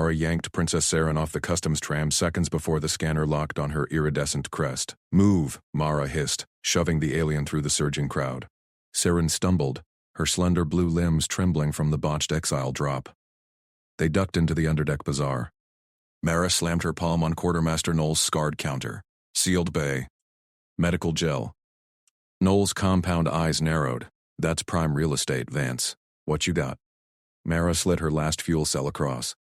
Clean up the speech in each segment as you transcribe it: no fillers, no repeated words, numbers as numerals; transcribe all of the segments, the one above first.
Mara yanked Princess Saren off the customs tram seconds before the scanner locked on her iridescent crest. "Move," Mara hissed, shoving the alien through the surging crowd. Saren stumbled, her slender blue limbs trembling from the botched Exile drop. They ducked into the underdeck bazaar. Mara slammed her palm on Quartermaster Knoll's scarred counter. Sealed bay. Medical gel. Knoll's compound eyes narrowed. "That's prime real estate, Vance. What you got?" Mara slid her last fuel cell across.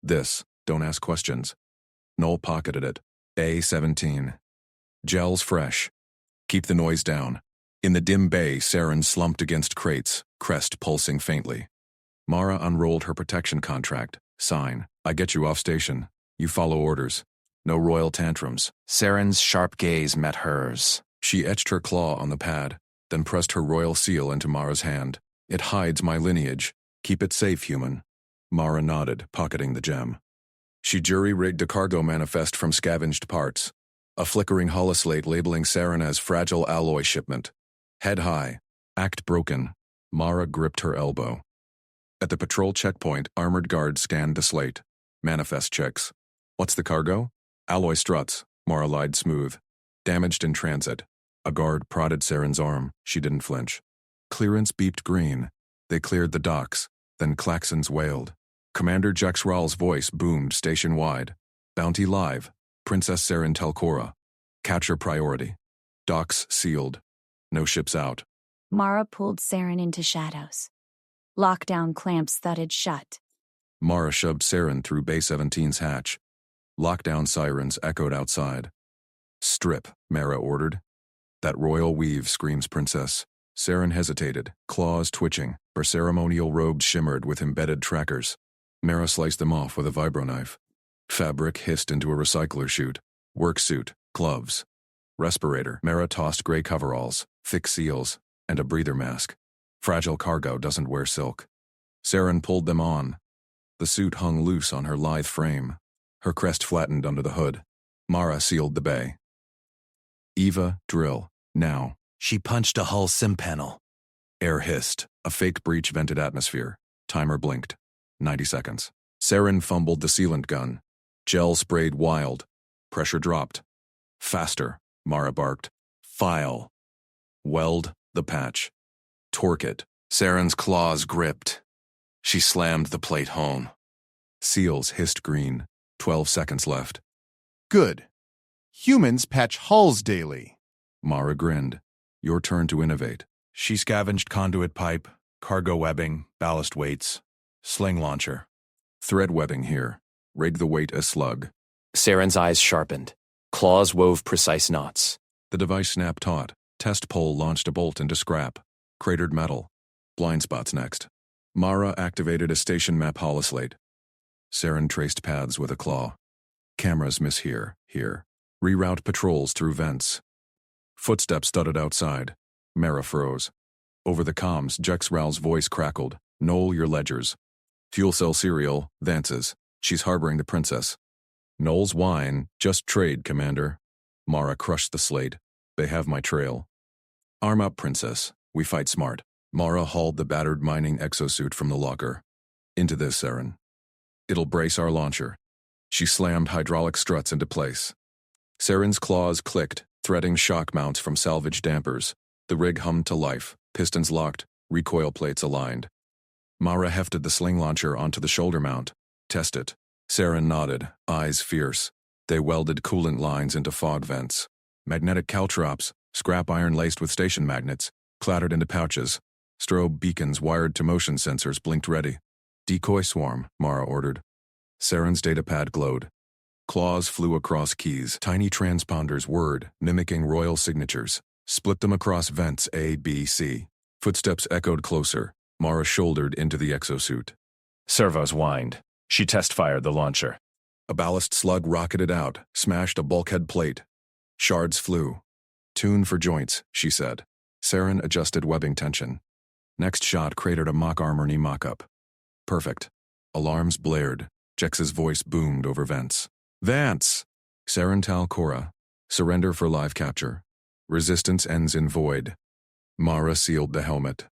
"This. Don't ask questions." Knoll pocketed it. A-17. Gel's fresh. Keep the noise down. In the dim bay, Saren slumped against crates, crest pulsing faintly. Mara unrolled her protection contract. "Sign. I get you off station. You follow orders. No royal tantrums." Saren's sharp gaze met hers. She etched her claw on the pad, then pressed her royal seal into Mara's hand. "It hides my lineage. Keep it safe, human." Mara nodded, pocketing the gem. She jury-rigged a cargo manifest from scavenged parts, a flickering holoslate labeling Saren as fragile alloy shipment. Head high. Act broken. Mara gripped her elbow. At the patrol checkpoint, armored guards scanned the slate. Manifest checks. "What's the cargo?" "Alloy struts," Mara lied smooth. "Damaged in transit." A guard prodded Saren's arm. She didn't flinch. Clearance beeped green. They cleared the docks. Then klaxons wailed. Commander Jex Rawl's voice boomed station-wide. "Bounty live. Princess Saren Telcora. Capture priority. Docks sealed. No ships out." Mara pulled Saren into shadows. Lockdown clamps thudded shut. Mara shoved Saren through Bay 17's hatch. Lockdown sirens echoed outside. "Strip," Mara ordered. "That royal weave," screams Princess. Saren hesitated, claws twitching. Her ceremonial robes shimmered with embedded trackers. Mara sliced them off with a vibroknife. Fabric hissed into a recycler chute. Work suit, gloves, respirator. Mara tossed gray coveralls, thick seals, and a breather mask. Fragile cargo doesn't wear silk. Saren pulled them on. The suit hung loose on her lithe frame. Her crest flattened under the hood. Mara sealed the bay. "Eva, drill. Now." She punched a hull sim panel. Air hissed. A fake breach vented atmosphere. Timer blinked. 90 seconds. Saren fumbled the sealant gun. Gel sprayed wild. Pressure dropped. "Faster," Mara barked. "File. Weld the patch. Torque it." Saren's claws gripped. She slammed the plate home. Seals hissed green. 12 seconds left. "Good. Humans patch hulls daily." Mara grinned. "Your turn to innovate." She scavenged conduit pipe, cargo webbing, ballast weights, sling launcher. "Thread webbing here. Rig the weight a slug." Saren's eyes sharpened. Claws wove precise knots. The device snapped taut. Test pole launched a bolt into scrap. Cratered metal. Blind spots next. Mara activated a station map holoslate. Saren traced paths with a claw. Cameras miss here. Reroute patrols through vents. Footsteps thudded outside. Mara froze. Over the comms, Jex Rawl's voice crackled. "Knoll, your ledgers. Fuel cell serial, Vance's. She's harboring the princess." "Knoll's wine, just trade, Commander." Mara crushed the slate. "They have my trail." "Arm up, Princess. We fight smart." Mara hauled the battered mining exosuit from the locker. "Into this, Saren. It'll brace our launcher." She slammed hydraulic struts into place. Saren's claws clicked, threading shock mounts from salvage dampers. The rig hummed to life, pistons locked, recoil plates aligned. Mara hefted the sling launcher onto the shoulder mount. "Test it." Saren nodded, eyes fierce. They welded coolant lines into fog vents. Magnetic caltrops, scrap iron laced with station magnets, clattered into pouches. Strobe beacons wired to motion sensors blinked ready. "Decoy swarm," Mara ordered. Saren's datapad glowed. Claws flew across keys. Tiny transponders whirred, mimicking royal signatures. Split them across vents A, B, C. Footsteps echoed closer. Mara shouldered into the exosuit. Servos whined. She test-fired the launcher. A ballast slug rocketed out, smashed a bulkhead plate. Shards flew. "Tune for joints," she said. Saren adjusted webbing tension. Next shot cratered a mock armory mock-up. "Perfect." Alarms blared. Jex's voice boomed over vents. "Vance!" Saren Talcora. "Surrender for live capture. Resistance ends in void." Mara sealed the helmet.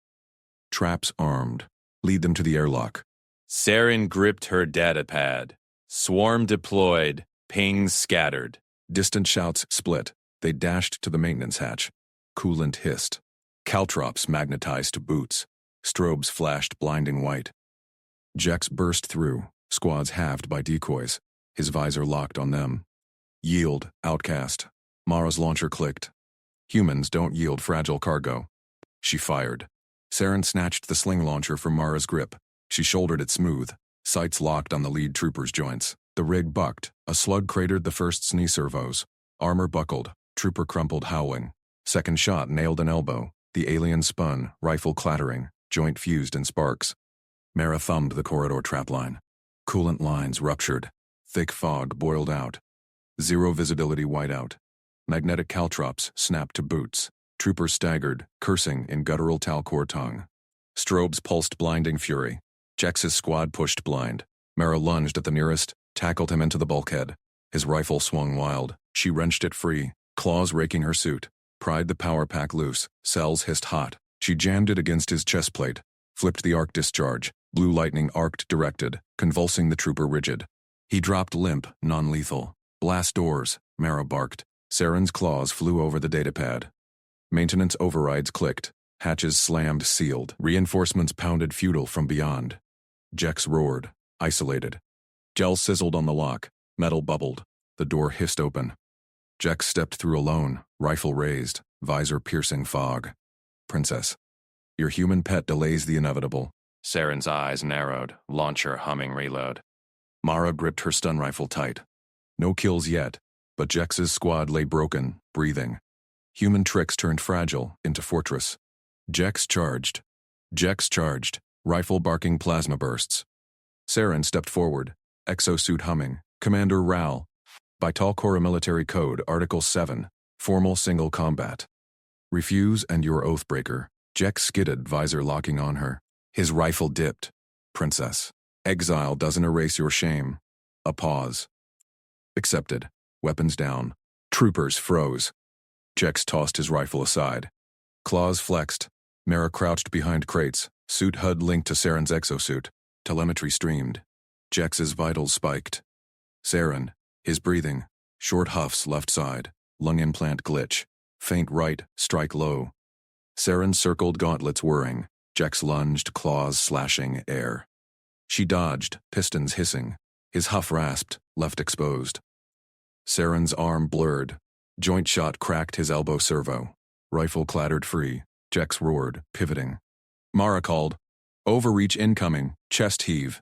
"Traps armed. Lead them to the airlock." Saren gripped her datapad. Swarm deployed. Pings scattered. Distant shouts split. They dashed to the maintenance hatch. Coolant hissed. Caltrops magnetized to boots. Strobes flashed blinding white. Jex burst through, squads halved by decoys, his visor locked on them. Yield, outcast. Mara's launcher clicked. Humans don't yield fragile cargo. She fired. Saren snatched the sling launcher from Mara's grip. She shouldered it smooth, sights locked on the lead trooper's joints. The rig bucked. A slug cratered the first knee servos. Armor buckled. Trooper crumpled, howling. Second shot nailed an elbow. The alien spun, rifle clattering, joint fused in sparks. Mara thumbed the corridor trapline. Coolant lines ruptured. Thick fog boiled out. Zero visibility whiteout. Magnetic caltrops snapped to boots. Trooper staggered, cursing in guttural Talcor tongue. Strobes pulsed blinding fury. Jex's squad pushed blind. Mara lunged at the nearest, tackled him into the bulkhead. His rifle swung wild. She wrenched it free, claws raking her suit. Pried the power pack loose. Cells hissed hot. She jammed it against his chest plate. Flipped the arc discharge. Blue lightning arced directed, convulsing the trooper rigid. He dropped limp, non-lethal. Blast doors, Mara barked. Saren's claws flew over the datapad. Maintenance overrides clicked. Hatches slammed, sealed. Reinforcements pounded futile from beyond. Jex roared, isolated. Gel sizzled on the lock. Metal bubbled. The door hissed open. Jex stepped through alone, rifle raised, visor piercing fog. Princess, your human pet delays the inevitable. Saren's eyes narrowed, launcher humming reload. Mara gripped her stun rifle tight. No kills yet, but Jex's squad lay broken, breathing. Human tricks turned fragile into fortress. Jex charged. Jex charged, rifle barking plasma bursts. Saren stepped forward, exosuit humming. Commander Ral. By Talcora Military Code, Article 7, Formal Single Combat. Refuse and you're Oathbreaker. Jex skidded, visor locking on her. His rifle dipped. Princess. Exile doesn't erase your shame. A pause. Accepted. Weapons down. Troopers froze. Jex tossed his rifle aside. Claws flexed. Mara crouched behind crates, suit HUD linked to Saren's exosuit. Telemetry streamed. Jex's vitals spiked. Saren, his breathing, short huffs left side, lung implant glitch, faint right, strike low. Saren circled, gauntlets whirring. Jex lunged, claws slashing air. She dodged, pistons hissing. His huff rasped, left exposed. Saren's arm blurred. Joint shot cracked his elbow servo. Rifle clattered free. Jex roared, pivoting. Mara called. Overreach incoming, chest heave.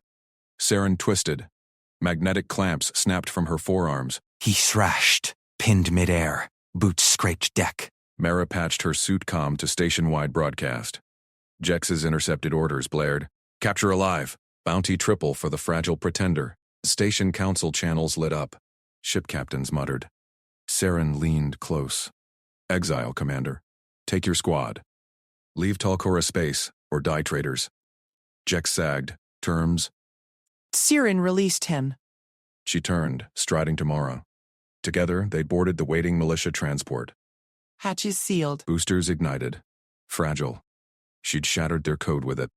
Saren twisted. Magnetic clamps snapped from her forearms. He thrashed, pinned midair. Boots scraped deck. Mara patched her suit comm to station-wide broadcast. Jex's intercepted orders blared. Capture alive. Bounty triple for the fragile pretender. Station council channels lit up. Ship captains muttered. Saren leaned close. Exile, Commander. Take your squad. Leave Talcora space, or die, traitors. Jex sagged. Terms. Saren released him. She turned, striding to Mara. Together, they boarded the waiting militia transport. Hatches sealed. Boosters ignited. Fragile. She'd shattered their code with it.